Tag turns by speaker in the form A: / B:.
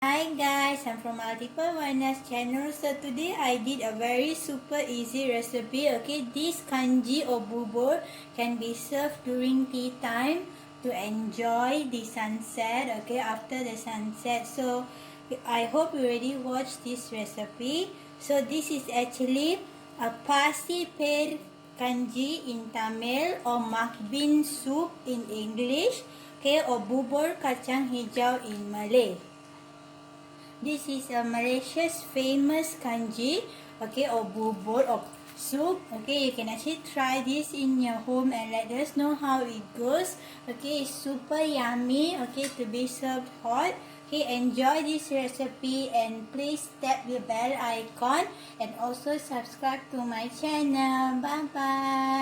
A: Hi guys, I'm from Multiple Wellness channel. So today I did a very super easy recipe. Okay, this kanji or bubur can be served during tea time to enjoy the sunset. Okay, after the sunset. So I hope you already watched this recipe. So this is actually a pasi per kanji in Tamil or mak bean soup in English. Okay, or bubur kacang hijau in Malay. This is a Malaysia's famous kanji, okay, or bubur or soup. Okay, you can actually try this in your home and let us know how it goes. Okay, it's super yummy. Okay, to be served hot. Okay, enjoy this recipe and please tap the bell icon and also subscribe to my channel. Bye bye.